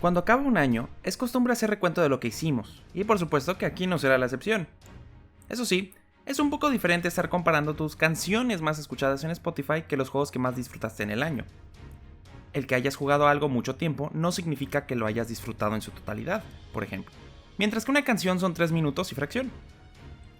Cuando acaba un año, es costumbre hacer recuento de lo que hicimos, y por supuesto que aquí no será la excepción. Eso sí, es un poco diferente estar comparando tus canciones más escuchadas en Spotify que los juegos que más disfrutaste en el año. El que hayas jugado algo mucho tiempo no significa que lo hayas disfrutado en su totalidad, por ejemplo. Mientras que una canción son 3 minutos y fracción.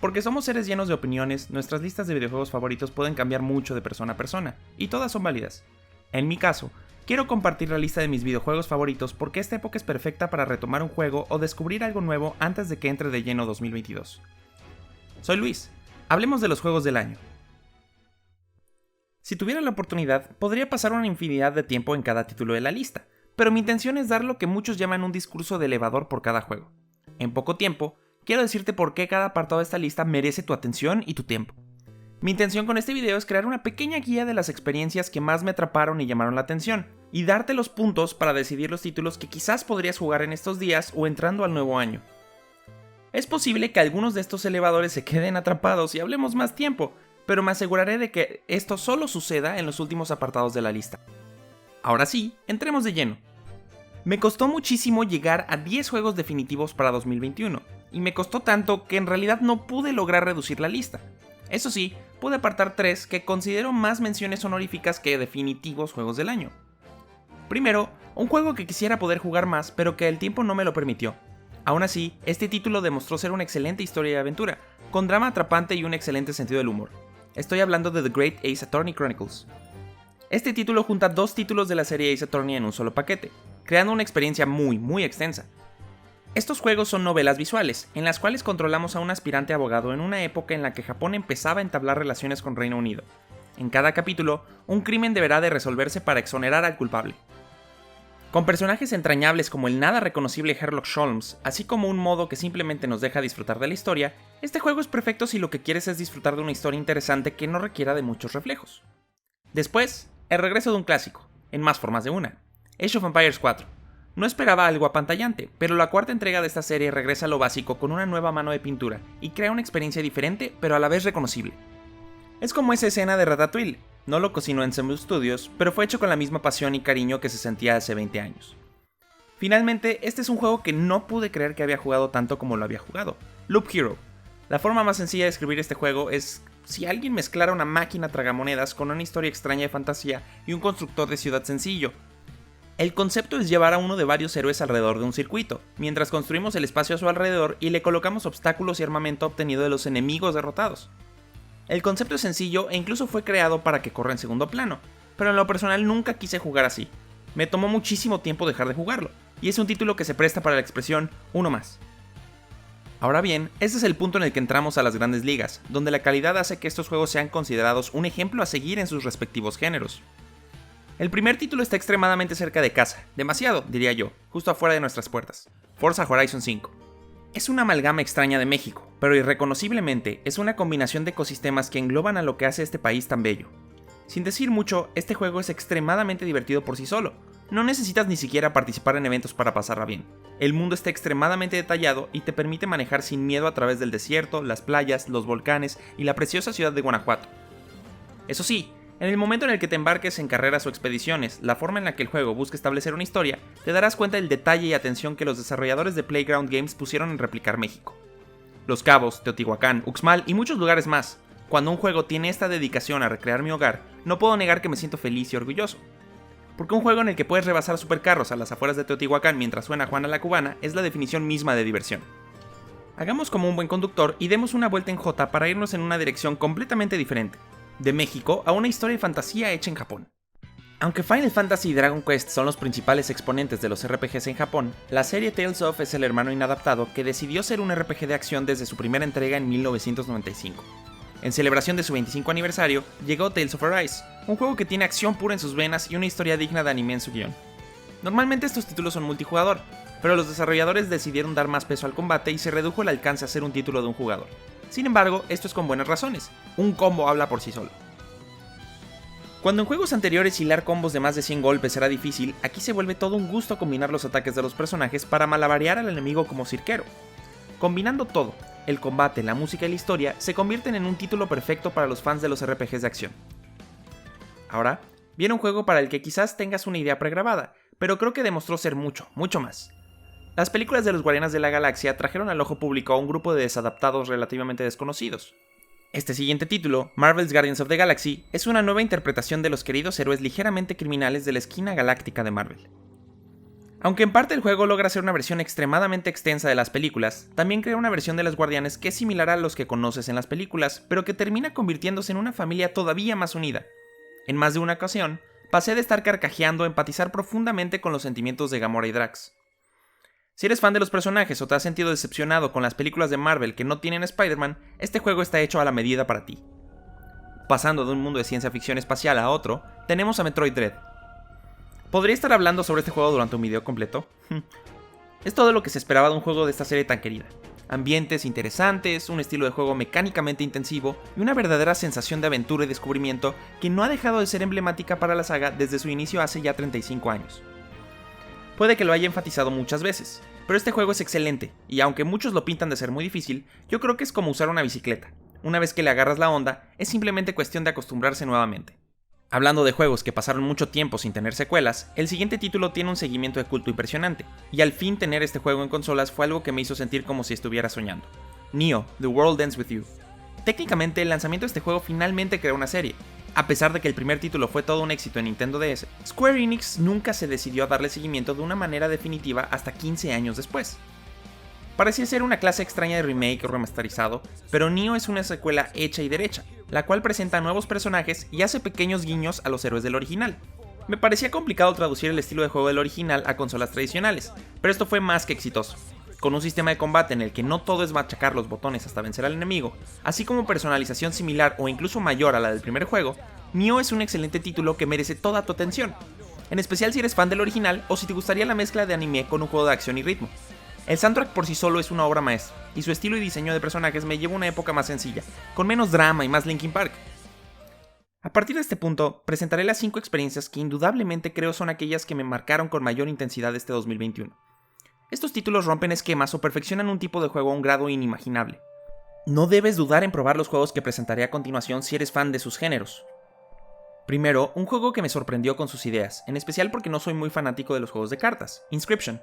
Porque somos seres llenos de opiniones, nuestras listas de videojuegos favoritos pueden cambiar mucho de persona a persona, y todas son válidas. En mi caso, quiero compartir la lista de mis videojuegos favoritos porque esta época es perfecta para retomar un juego o descubrir algo nuevo antes de que entre de lleno 2022. Soy Luis, hablemos de los juegos del año. Si tuviera la oportunidad, podría pasar una infinidad de tiempo en cada título de la lista, pero mi intención es dar lo que muchos llaman un discurso de elevador por cada juego. En poco tiempo, quiero decirte por qué cada apartado de esta lista merece tu atención y tu tiempo. Mi intención con este video es crear una pequeña guía de las experiencias que más me atraparon y llamaron la atención, y darte los puntos para decidir los títulos que quizás podrías jugar en estos días o entrando al nuevo año. Es posible que algunos de estos elevadores se queden atrapados y hablemos más tiempo, pero me aseguraré de que esto solo suceda en los últimos apartados de la lista. Ahora sí, entremos de lleno. Me costó muchísimo llegar a 10 juegos definitivos para 2021, y me costó tanto que en realidad no pude lograr reducir la lista. Eso sí, pude apartar 3 que considero más menciones honoríficas que definitivos juegos del año. Primero, un juego que quisiera poder jugar más, pero que el tiempo no me lo permitió. Aún así, este título demostró ser una excelente historia de aventura, con drama atrapante y un excelente sentido del humor. Estoy hablando de The Great Ace Attorney Chronicles. Este título junta 2 títulos de la serie Ace Attorney en un solo paquete, creando una experiencia muy extensa. Estos juegos son novelas visuales, en las cuales controlamos a un aspirante abogado en una época en la que Japón empezaba a entablar relaciones con Reino Unido. En cada capítulo, un crimen deberá de resolverse para exonerar al culpable. Con personajes entrañables como el nada reconocible Sherlock Holmes, así como un modo que simplemente nos deja disfrutar de la historia, este juego es perfecto si lo que quieres es disfrutar de una historia interesante que no requiera de muchos reflejos. Después, el regreso de un clásico, en más formas de una, Age of Empires 4. No esperaba algo apantallante, pero la cuarta entrega de esta serie regresa a lo básico con una nueva mano de pintura y crea una experiencia diferente pero a la vez reconocible. Es como esa escena de Ratatouille. No lo cocinó Ensemble Studios, pero fue hecho con la misma pasión y cariño que se sentía hace 20 años. Finalmente, este es un juego que no pude creer que había jugado tanto como lo había jugado, Loop Hero. La forma más sencilla de escribir este juego es si alguien mezclara una máquina tragamonedas con una historia extraña de fantasía y un constructor de ciudad sencillo. El concepto es llevar a uno de varios héroes alrededor de un circuito, mientras construimos el espacio a su alrededor y le colocamos obstáculos y armamento obtenido de los enemigos derrotados. El concepto es sencillo e incluso fue creado para que corra en segundo plano, pero en lo personal nunca quise jugar así. Me tomó muchísimo tiempo dejar de jugarlo, y es un título que se presta para la expresión uno más. Ahora bien, este es el punto en el que entramos a las grandes ligas, donde la calidad hace que estos juegos sean considerados un ejemplo a seguir en sus respectivos géneros. El primer título está extremadamente cerca de casa, demasiado, diría yo, justo afuera de nuestras puertas, Forza Horizon 5. Es una amalgama extraña de México, pero irreconociblemente es una combinación de ecosistemas que engloban a lo que hace este país tan bello. Sin decir mucho, este juego es extremadamente divertido por sí solo. No necesitas ni siquiera participar en eventos para pasarla bien. El mundo está extremadamente detallado y te permite manejar sin miedo a través del desierto, las playas, los volcanes y la preciosa ciudad de Guanajuato. Eso sí, en el momento en el que te embarques en carreras o expediciones, la forma en la que el juego busca establecer una historia, te darás cuenta del detalle y atención que los desarrolladores de Playground Games pusieron en replicar México. Los Cabos, Teotihuacán, Uxmal y muchos lugares más. Cuando un juego tiene esta dedicación a recrear mi hogar, no puedo negar que me siento feliz y orgulloso. Porque un juego en el que puedes rebasar supercarros a las afueras de Teotihuacán mientras suena Juana la Cubana es la definición misma de diversión. Hagamos como un buen conductor y demos una vuelta en J para irnos en una dirección completamente diferente. De México a una historia de fantasía hecha en Japón. Aunque Final Fantasy y Dragon Quest son los principales exponentes de los RPGs en Japón, la serie Tales of es el hermano inadaptado que decidió ser un RPG de acción desde su primera entrega en 1995. En celebración de su 25 aniversario, llegó Tales of Arise, un juego que tiene acción pura en sus venas y una historia digna de anime en su guión. Normalmente estos títulos son multijugador, pero los desarrolladores decidieron dar más peso al combate y se redujo el alcance a ser un título de un jugador. Sin embargo, esto es con buenas razones. Un combo habla por sí solo. Cuando en juegos anteriores hilar combos de más de 100 golpes era difícil, aquí se vuelve todo un gusto combinar los ataques de los personajes para malabarear al enemigo como cirquero. Combinando todo, el combate, la música y la historia, se convierten en un título perfecto para los fans de los RPGs de acción. Ahora, viene un juego para el que quizás tengas una idea pregrabada, pero creo que demostró ser mucho, mucho más. Las películas de los Guardianes de la Galaxia trajeron al ojo público a un grupo de desadaptados relativamente desconocidos. Este siguiente título, Marvel's Guardians of the Galaxy, es una nueva interpretación de los queridos héroes ligeramente criminales de la esquina galáctica de Marvel. Aunque en parte el juego logra ser una versión extremadamente extensa de las películas, también crea una versión de los Guardianes que es similar a los que conoces en las películas, pero que termina convirtiéndose en una familia todavía más unida. En más de una ocasión, pasé de estar carcajeando a empatizar profundamente con los sentimientos de Gamora y Drax. Si eres fan de los personajes o te has sentido decepcionado con las películas de Marvel que no tienen Spider-Man, este juego está hecho a la medida para ti. Pasando de un mundo de ciencia ficción espacial a otro, tenemos a Metroid Dread. ¿Podría estar hablando sobre este juego durante un video completo? Es todo lo que se esperaba de un juego de esta serie tan querida. Ambientes interesantes, un estilo de juego mecánicamente intensivo y una verdadera sensación de aventura y descubrimiento que no ha dejado de ser emblemática para la saga desde su inicio hace ya 35 años. Puede que lo haya enfatizado muchas veces, pero este juego es excelente, y aunque muchos lo pintan de ser muy difícil, yo creo que es como usar una bicicleta. Una vez que le agarras la onda, es simplemente cuestión de acostumbrarse nuevamente. Hablando de juegos que pasaron mucho tiempo sin tener secuelas, el siguiente título tiene un seguimiento de culto impresionante, y al fin tener este juego en consolas fue algo que me hizo sentir como si estuviera soñando. Nioh, The World Ends With You. Técnicamente, el lanzamiento de este juego finalmente creó una serie. A pesar de que el primer título fue todo un éxito en Nintendo DS, Square Enix nunca se decidió a darle seguimiento de una manera definitiva hasta 15 años después. Parecía ser una clase extraña de remake o remasterizado, pero Nioh es una secuela hecha y derecha, la cual presenta nuevos personajes y hace pequeños guiños a los héroes del original. Me parecía complicado traducir el estilo de juego del original a consolas tradicionales, pero esto fue más que exitoso. Con un sistema de combate en el que no todo es machacar los botones hasta vencer al enemigo, así como personalización similar o incluso mayor a la del primer juego, Nioh es un excelente título que merece toda tu atención, en especial si eres fan del original o si te gustaría la mezcla de anime con un juego de acción y ritmo. El soundtrack por sí solo es una obra maestra, y su estilo y diseño de personajes me lleva a una época más sencilla, con menos drama y más Linkin Park. A partir de este punto, presentaré las 5 experiencias que indudablemente creo son aquellas que me marcaron con mayor intensidad este 2021. Estos títulos rompen esquemas o perfeccionan un tipo de juego a un grado inimaginable. No debes dudar en probar los juegos que presentaré a continuación si eres fan de sus géneros. Primero, un juego que me sorprendió con sus ideas, en especial porque no soy muy fanático de los juegos de cartas, Inscription.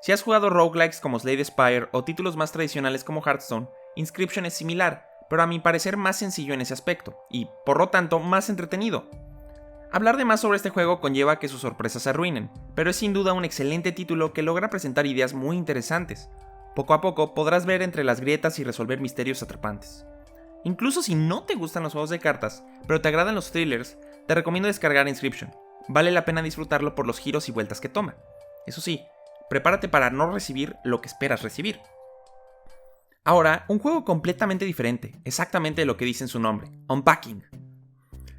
Si has jugado roguelikes como Slay the Spire o títulos más tradicionales como Hearthstone, Inscription es similar, pero a mi parecer más sencillo en ese aspecto, y por lo tanto más entretenido. Hablar de más sobre este juego conlleva que sus sorpresas se arruinen, pero es sin duda un excelente título que logra presentar ideas muy interesantes. Poco a poco podrás ver entre las grietas y resolver misterios atrapantes. Incluso si no te gustan los juegos de cartas, pero te agradan los thrillers, te recomiendo descargar Inscription. Vale la pena disfrutarlo por los giros y vueltas que toma. Eso sí, prepárate para no recibir lo que esperas recibir. Ahora, un juego completamente diferente, exactamente lo que dice en su nombre, Unpacking.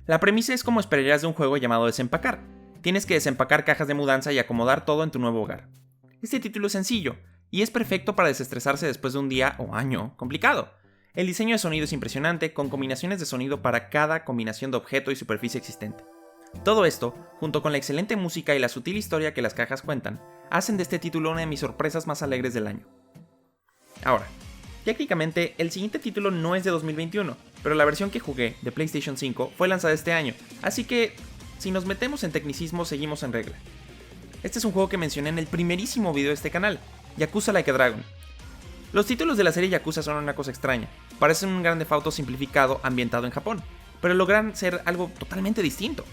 La premisa es como esperarías de un juego llamado Desempacar. Tienes que desempacar cajas de mudanza y acomodar todo en tu nuevo hogar. Este título es sencillo, y es perfecto para desestresarse después de un día o año complicado. El diseño de sonido es impresionante, con combinaciones de sonido para cada combinación de objeto y superficie existente. Todo esto, junto con la excelente música y la sutil historia que las cajas cuentan, hacen de este título una de mis sorpresas más alegres del año. Ahora, técnicamente el siguiente título no es de 2021, pero la versión que jugué, de PlayStation 5, fue lanzada este año, así que, si nos metemos en tecnicismo, seguimos en regla. Este es un juego que mencioné en el primerísimo video de este canal, Yakuza Like a Dragon. Los títulos de la serie Yakuza son una cosa extraña, parecen un Grand Theft Auto simplificado ambientado en Japón, pero logran ser algo totalmente distinto.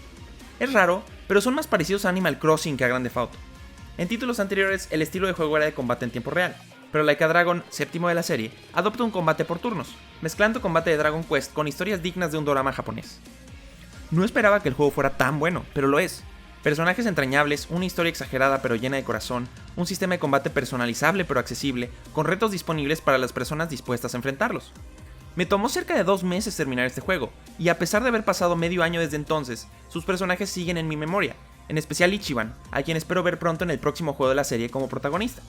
Es raro, pero son más parecidos a Animal Crossing que a Grand Theft Auto. En títulos anteriores, el estilo de juego era de combate en tiempo real, pero Like a Dragon, séptimo de la serie, adopta un combate por turnos, mezclando combate de Dragon Quest con historias dignas de un dorama japonés. No esperaba que el juego fuera tan bueno, pero lo es. Personajes entrañables, una historia exagerada pero llena de corazón, un sistema de combate personalizable pero accesible, con retos disponibles para las personas dispuestas a enfrentarlos. Me tomó cerca de 2 meses terminar este juego, y a pesar de haber pasado medio año desde entonces, sus personajes siguen en mi memoria, en especial Ichiban, a quien espero ver pronto en el próximo juego de la serie como protagonista.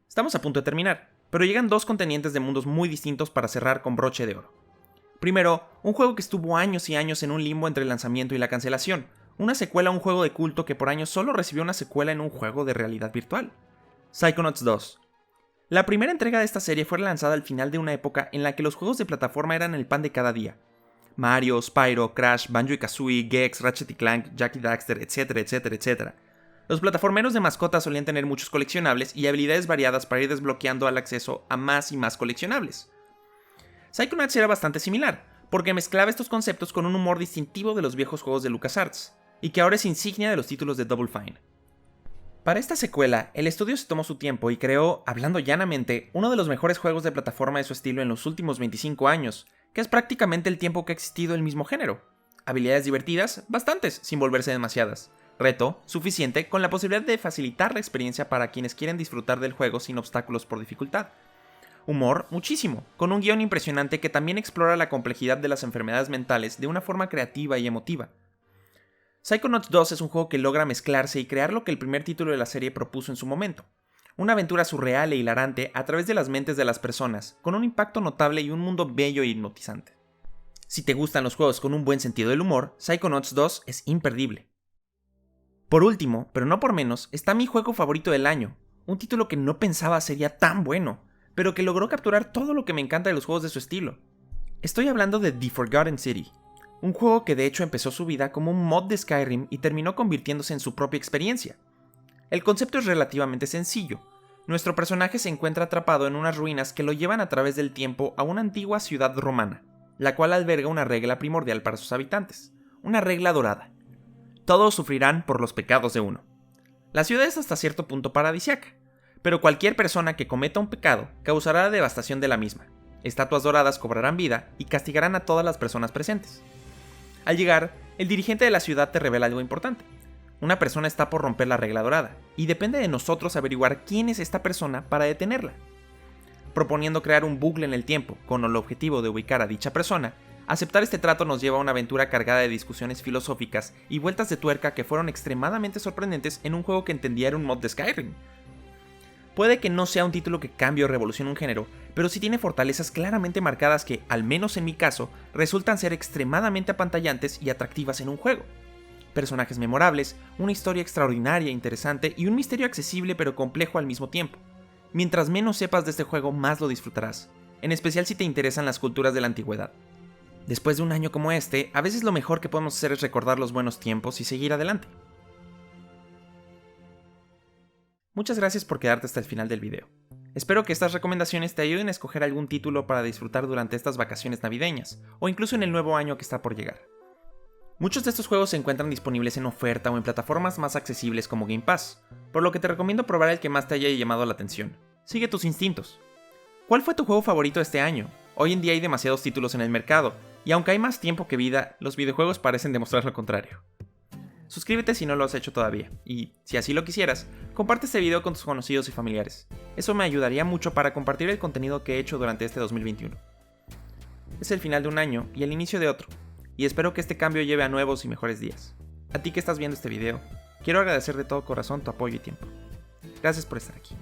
Estamos a punto de terminar, pero llegan 2 contendientes de mundos muy distintos para cerrar con broche de oro. Primero, un juego que estuvo años y años en un limbo entre el lanzamiento y la cancelación, una secuela a un juego de culto que por años solo recibió una secuela en un juego de realidad virtual. Psychonauts 2. La primera entrega de esta serie fue lanzada al final de una época en la que los juegos de plataforma eran el pan de cada día. Mario, Spyro, Crash, Banjo-Kazooie, Gex, Ratchet & Clank, Jak y Daxter, etcétera, etcétera, etcétera. Los plataformeros de mascotas solían tener muchos coleccionables y habilidades variadas para ir desbloqueando el acceso a más y más coleccionables. Psychonauts era bastante similar, porque mezclaba estos conceptos con un humor distintivo de los viejos juegos de LucasArts, y que ahora es insignia de los títulos de Double Fine. Para esta secuela, el estudio se tomó su tiempo y creó, hablando llanamente, uno de los mejores juegos de plataforma de su estilo en los últimos 25 años, que es prácticamente el tiempo que ha existido el mismo género. Habilidades divertidas, bastantes, sin volverse demasiadas. Reto, suficiente, con la posibilidad de facilitar la experiencia para quienes quieren disfrutar del juego sin obstáculos por dificultad. Humor, muchísimo, con un guión impresionante que también explora la complejidad de las enfermedades mentales de una forma creativa y emotiva. Psychonauts 2 es un juego que logra mezclarse y crear lo que el primer título de la serie propuso en su momento. Una aventura surreal e hilarante a través de las mentes de las personas, con un impacto notable y un mundo bello e hipnotizante. Si te gustan los juegos con un buen sentido del humor, Psychonauts 2 es imperdible. Por último, pero no por menos, está mi juego favorito del año, un título que no pensaba sería tan bueno, pero que logró capturar todo lo que me encanta de los juegos de su estilo. Estoy hablando de The Forgotten City. Un juego que de hecho empezó su vida como un mod de Skyrim y terminó convirtiéndose en su propia experiencia. El concepto es relativamente sencillo. Nuestro personaje se encuentra atrapado en unas ruinas que lo llevan a través del tiempo a una antigua ciudad romana, la cual alberga una regla primordial para sus habitantes, una regla dorada. Todos sufrirán por los pecados de uno. La ciudad es hasta cierto punto paradisíaca, pero cualquier persona que cometa un pecado causará la devastación de la misma. Estatuas doradas cobrarán vida y castigarán a todas las personas presentes. Al llegar, el dirigente de la ciudad te revela algo importante. Una persona está por romper la regla dorada, y depende de nosotros averiguar quién es esta persona para detenerla. Proponiendo crear un bucle en el tiempo, con el objetivo de ubicar a dicha persona, aceptar este trato nos lleva a una aventura cargada de discusiones filosóficas y vueltas de tuerca que fueron extremadamente sorprendentes en un juego que entendía era un mod de Skyrim. Puede que no sea un título que cambie o revolucione un género, pero sí tiene fortalezas claramente marcadas que, al menos en mi caso, resultan ser extremadamente apantallantes y atractivas en un juego. Personajes memorables, una historia extraordinaria e interesante y un misterio accesible pero complejo al mismo tiempo. Mientras menos sepas de este juego, más lo disfrutarás, en especial si te interesan las culturas de la antigüedad. Después de un año como este, a veces lo mejor que podemos hacer es recordar los buenos tiempos y seguir adelante. Muchas gracias por quedarte hasta el final del video. Espero que estas recomendaciones te ayuden a escoger algún título para disfrutar durante estas vacaciones navideñas, o incluso en el nuevo año que está por llegar. Muchos de estos juegos se encuentran disponibles en oferta o en plataformas más accesibles como Game Pass, por lo que te recomiendo probar el que más te haya llamado la atención. Sigue tus instintos. ¿Cuál fue tu juego favorito este año? Hoy en día hay demasiados títulos en el mercado, y aunque hay más tiempo que vida, los videojuegos parecen demostrar lo contrario. Suscríbete si no lo has hecho todavía, y, si así lo quisieras, comparte este video con tus conocidos y familiares. Eso me ayudaría mucho para compartir el contenido que he hecho durante este 2021. Es el final de un año y el inicio de otro, y espero que este cambio lleve a nuevos y mejores días. A ti que estás viendo este video, quiero agradecer de todo corazón tu apoyo y tiempo. Gracias por estar aquí.